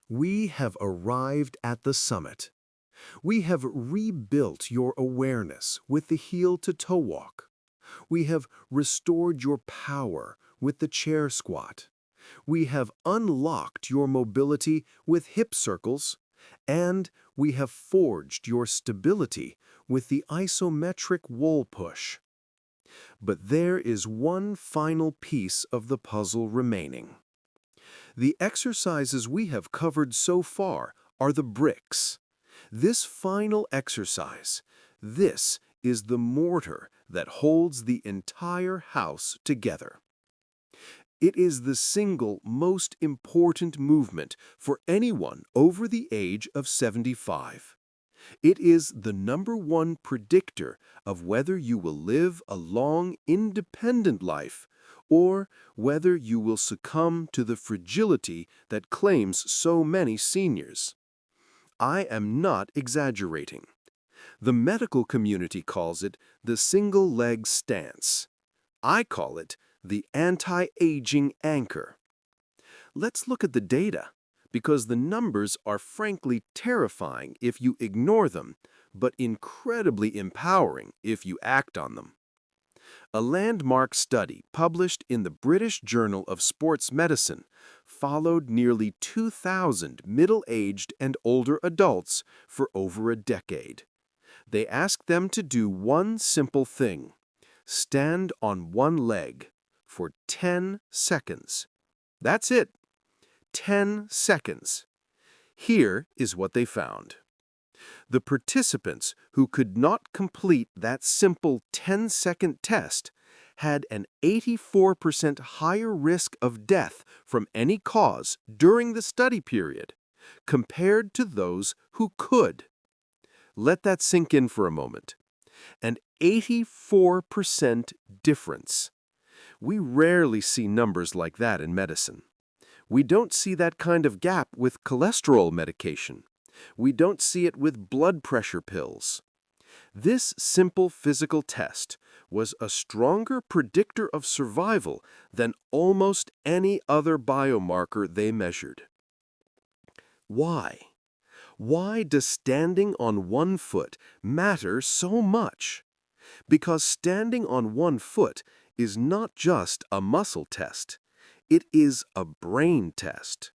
We have arrived at the summit. We have rebuilt your awareness with the heel-to-toe walk. We have restored your power with the chair squat. We have unlocked your mobility with hip circles, and we have forged your stability with the isometric wall push. But there is one final piece of the puzzle remaining. The exercises we have covered so far are the bricks. This final exercise, this is the mortar that holds the entire house together. It is the single most important movement for anyone over the age of 75. It is the #1 predictor of whether you will live a long, independent life or whether you will succumb to the fragility that claims so many seniors. I am not exaggerating. The medical community calls it the single-leg stance. I call it the anti-aging anchor. Let's look at the data, because the numbers are frankly terrifying if you ignore them, but incredibly empowering if you act on them. A landmark study published in the British Journal of Sports Medicine followed nearly 2,000 middle-aged and older adults for over a decade. They asked them to do one simple thing: stand on one leg for 10 seconds. That's it. 10 seconds. Here is what they found. The participants who could not complete that simple 10-second test had an 84% higher risk of death from any cause during the study period compared to those who could. Let that sink in for a moment. An 84% difference. We rarely see numbers like that in medicine. We don't see that kind of gap with cholesterol medication. We don't see it with blood pressure pills. This simple physical test was a stronger predictor of survival than almost any other biomarker they measured. Why? Why does standing on one foot matter so much? Because standing on one foot is not just a muscle test. It is a brain test.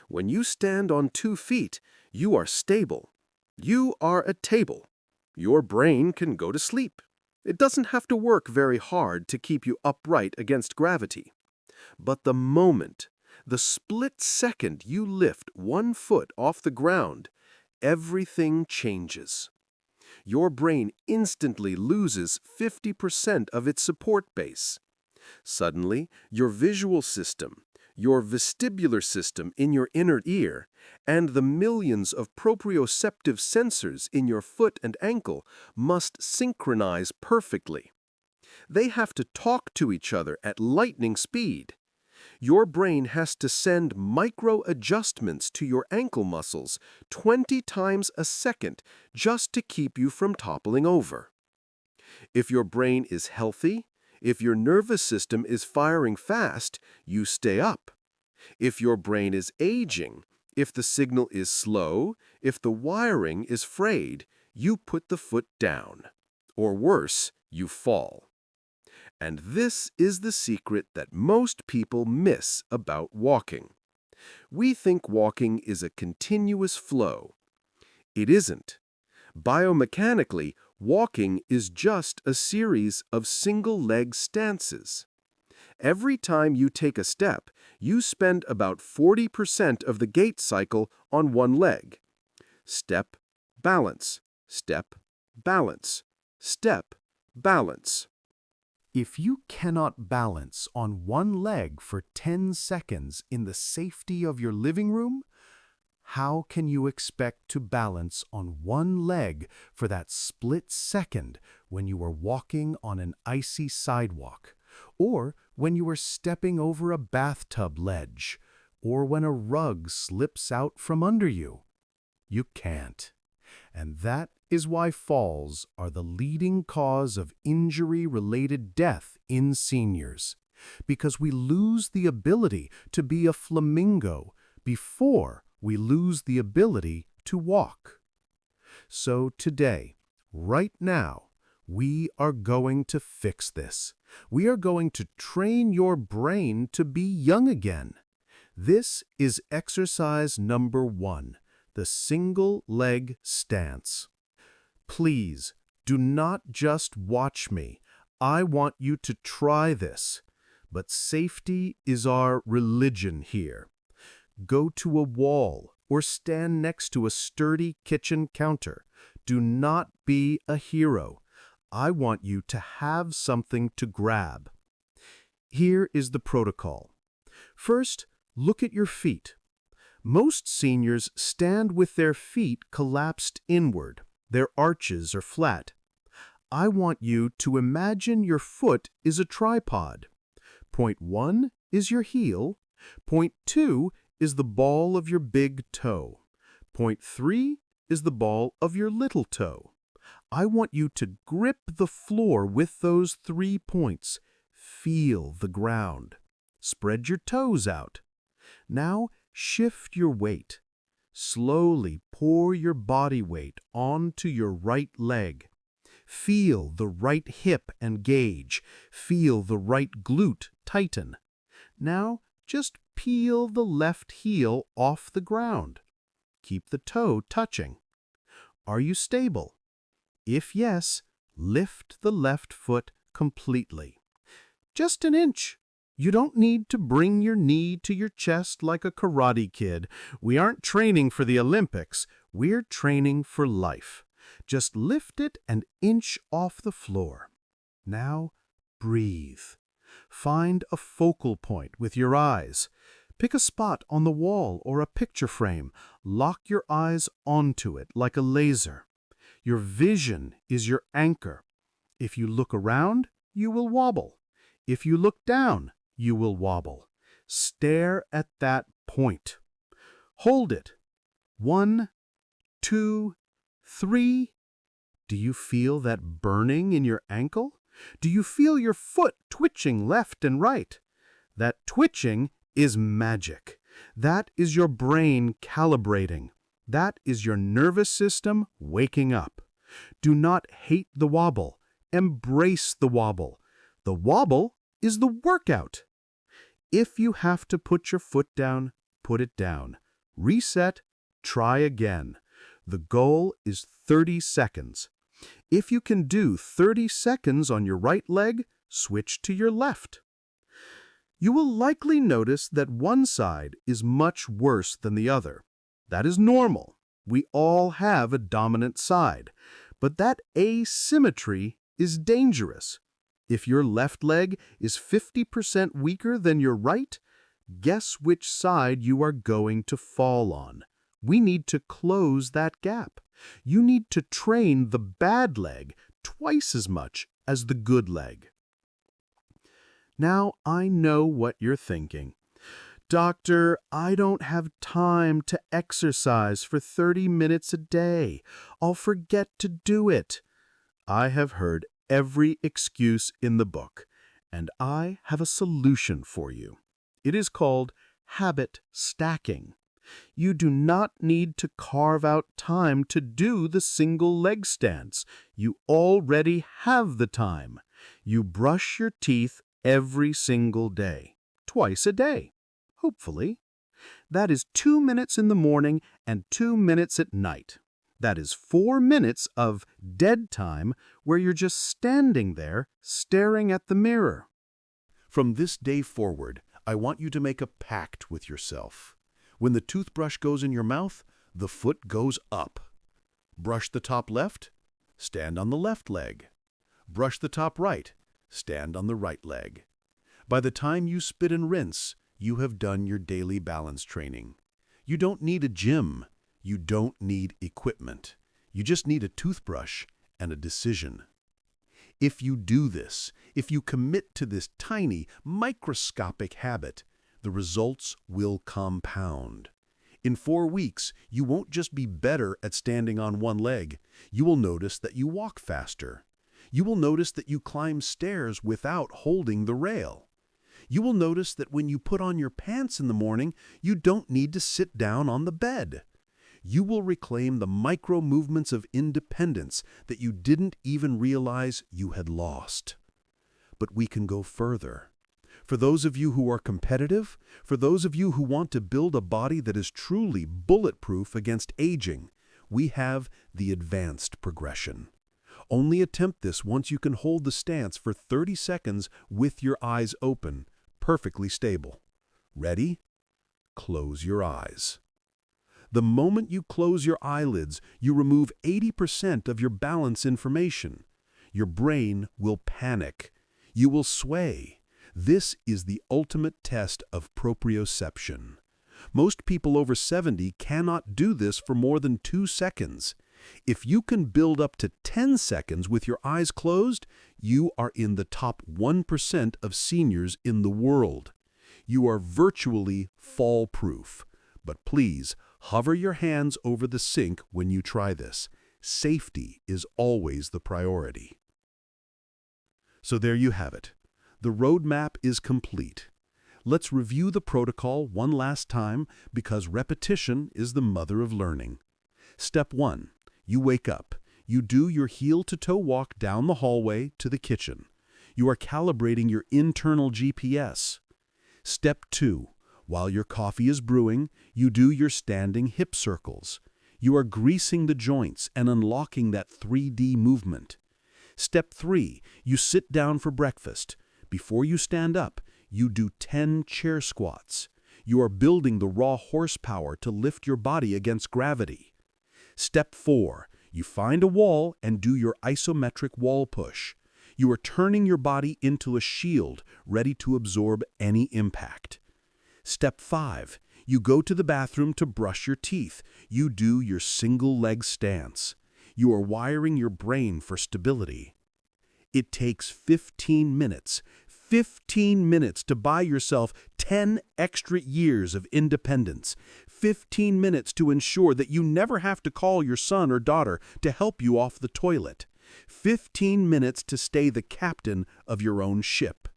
When you stand on 2 feet, you are stable. You are a table. Your brain can go to sleep. It doesn't have to work very hard to keep you upright against gravity. But the moment, the split second you lift 1 foot off the ground, everything changes. Your brain instantly loses 50% of its support base. Suddenly, your visual system, your vestibular system in your inner ear, and the millions of proprioceptive sensors in your foot and ankle must synchronize perfectly. They have to talk to each other at lightning speed. Your brain has to send micro-adjustments to your ankle muscles 20 times a second just to keep you from toppling over. If your brain is healthy, if your nervous system is firing fast, you stay up. If your brain is aging, if the signal is slow, if the wiring is frayed, you put the foot down. Or worse, you fall. And this is the secret that most people miss about walking. We think walking is a continuous flow. It isn't. Biomechanically, walking is just a series of single-leg stances. Every time you take a step, you spend about 40% of the gait cycle on one leg. Step, balance, step, balance, step, balance. If you cannot balance on one leg for 10 seconds in the safety of your living room, how can you expect to balance on one leg for that split second when you are walking on an icy sidewalk, or when you are stepping over a bathtub ledge, or when a rug slips out from under you? You can't. And that is why falls are the leading cause of injury-related death in seniors, because we lose the ability to be a flamingo before we lose the ability to walk. So today, right now, we are going to fix this. We are going to train your brain to be young again. This is exercise number 1, the single leg stance. Please, do not just watch me. I want you to try this. But safety is our religion here. Go to a wall or stand next to a sturdy kitchen counter. Do not be a hero. I want you to have something to grab. Here is the protocol. First, look at your feet. Most seniors stand with their feet collapsed inward. Their arches are flat. I want you to imagine your foot is a tripod. Point 1 is your heel. Point 2 is the ball of your big toe. Point 3 is the ball of your little toe. I want you to grip the floor with those 3 points. Feel the ground. Spread your toes out. Now shift your weight. Slowly pour your body weight onto your right leg. Feel the right hip engage. Feel the right glute tighten. Now just peel the left heel off the ground. Keep the toe touching. Are you stable? If yes, lift the left foot completely. Just an inch. You don't need to bring your knee to your chest like a karate kid. We aren't training for the Olympics. We're training for life. Just lift it an inch off the floor. Now, breathe. Find a focal point with your eyes. Pick a spot on the wall or a picture frame. Lock your eyes onto it like a laser. Your vision is your anchor. If you look around, you will wobble. If you look down, you will wobble. Stare at that point. Hold it. 1, 2, 3. Do you feel that burning in your ankle? Do you feel your foot twitching left and right? That twitching is magic. That is your brain calibrating. That is your nervous system waking up. Do not hate the wobble. Embrace the wobble. The wobble is the workout. If you have to put your foot down, put it down. Reset, try again. The goal is 30 seconds. If you can do 30 seconds on your right leg, switch to your left. You will likely notice that one side is much worse than the other. That is normal. We all have a dominant side. But that asymmetry is dangerous. If your left leg is 50% weaker than your right, guess which side you are going to fall on. We need to close that gap. You need to train the bad leg twice as much as the good leg. Now I know what you're thinking. Doctor, I don't have time to exercise for 30 minutes a day. I'll forget to do it. I have heard every excuse in the book, and I have a solution for you. It is called habit stacking. You do not need to carve out time to do the single leg stance. You already have the time. You brush your teeth every single day, twice a day, hopefully. That is 2 minutes in the morning and 2 minutes at night. That is 4 minutes of dead time where you're just standing there staring at the mirror. From this day forward, I want you to make a pact with yourself. When the toothbrush goes in your mouth, the foot goes up. Brush the top left, stand on the left leg. Brush the top right, stand on the right leg. By the time you spit and rinse, you have done your daily balance training. You don't need a gym. You don't need equipment. You just need a toothbrush and a decision. If you do this, if you commit to this tiny, microscopic habit, the results will compound. In 4 weeks, you won't just be better at standing on one leg. You will notice that you walk faster. You will notice that you climb stairs without holding the rail. You will notice that when you put on your pants in the morning, you don't need to sit down on the bed. You will reclaim the micro movements of independence that you didn't even realize you had lost. But we can go further. For those of you who are competitive, for those of you who want to build a body that is truly bulletproof against aging, we have the advanced progression. Only attempt this once you can hold the stance for 30 seconds with your eyes open, perfectly stable. Ready? Close your eyes. The moment you close your eyelids, you remove 80% of your balance information. Your brain will panic. You will sway. This is the ultimate test of proprioception. Most people over 70 cannot do this for more than 2 seconds. If you can build up to 10 seconds with your eyes closed, you are in the top 1% of seniors in the world. You are virtually fall-proof. But please, hover your hands over the sink when you try this. Safety is always the priority. So there you have it. The roadmap is complete. Let's review the protocol one last time because repetition is the mother of learning. Step 1. You wake up. You do your heel-to-toe walk down the hallway to the kitchen. You are calibrating your internal GPS. Step 2. While your coffee is brewing, you do your standing hip circles. You are greasing the joints and unlocking that 3D movement. Step 3. You sit down for breakfast. Before you stand up, you do 10 chair squats. You are building the raw horsepower to lift your body against gravity. Step 4. You find a wall and do your isometric wall push. You are turning your body into a shield, ready to absorb any impact. Step 5. You go to the bathroom to brush your teeth. You do your single leg stance. You are wiring your brain for stability. It takes 15 minutes. 15 minutes to buy yourself 10 extra years of independence. 15 minutes to ensure that you never have to call your son or daughter to help you off the toilet. 15 minutes to stay the captain of your own ship.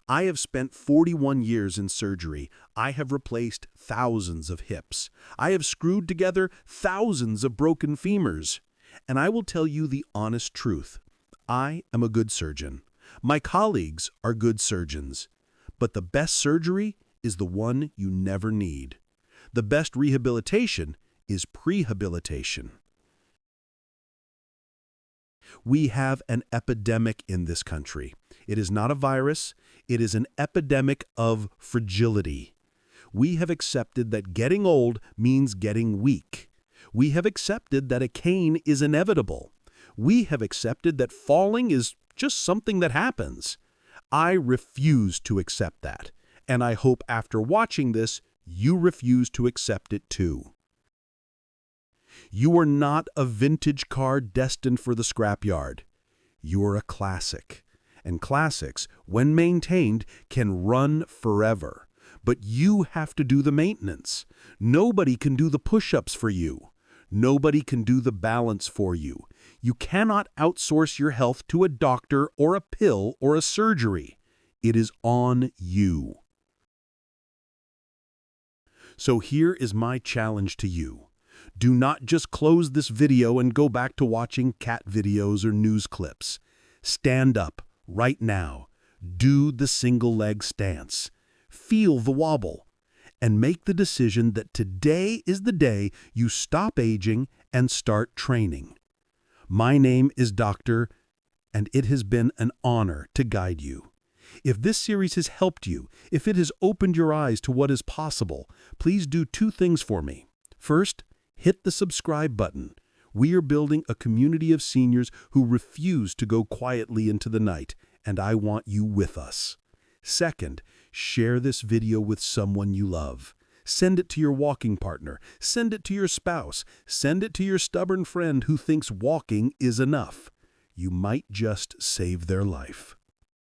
I have spent 41 years in surgery. I have replaced thousands of hips. I have screwed together thousands of broken femurs. And I will tell you the honest truth. I am a good surgeon. My colleagues are good surgeons. But the best surgery is the one you never need. The best rehabilitation is prehabilitation. We have an epidemic in this country. It is not a virus. It is an epidemic of fragility. We have accepted that getting old means getting weak. We have accepted that a cane is inevitable. We have accepted that falling is just something that happens. I refuse to accept that, and I hope after watching this, you refuse to accept it too. You are not a vintage car destined for the scrapyard. You are a classic, and classics, when maintained, can run forever. But you have to do the maintenance. Nobody can do the push-ups for you. Nobody can do the balance for you. You cannot outsource your health to a doctor or a pill or a surgery. It is on you. So here is my challenge to you. Do not just close this video and go back to watching cat videos or news clips. Stand up right now. Do the single leg stance. Feel the wobble. And make the decision that today is the day you stop aging and start training. My name is Doctor, and it has been an honor to guide you. If this series has helped you, if it has opened your eyes to what is possible, please do 2 things for me. First, hit the subscribe button. We are building a community of seniors who refuse to go quietly into the night, and I want you with us. Second, share this video with someone you love. Send it to your walking partner. Send it to your spouse. Send it to your stubborn friend who thinks walking is enough. You might just save their life.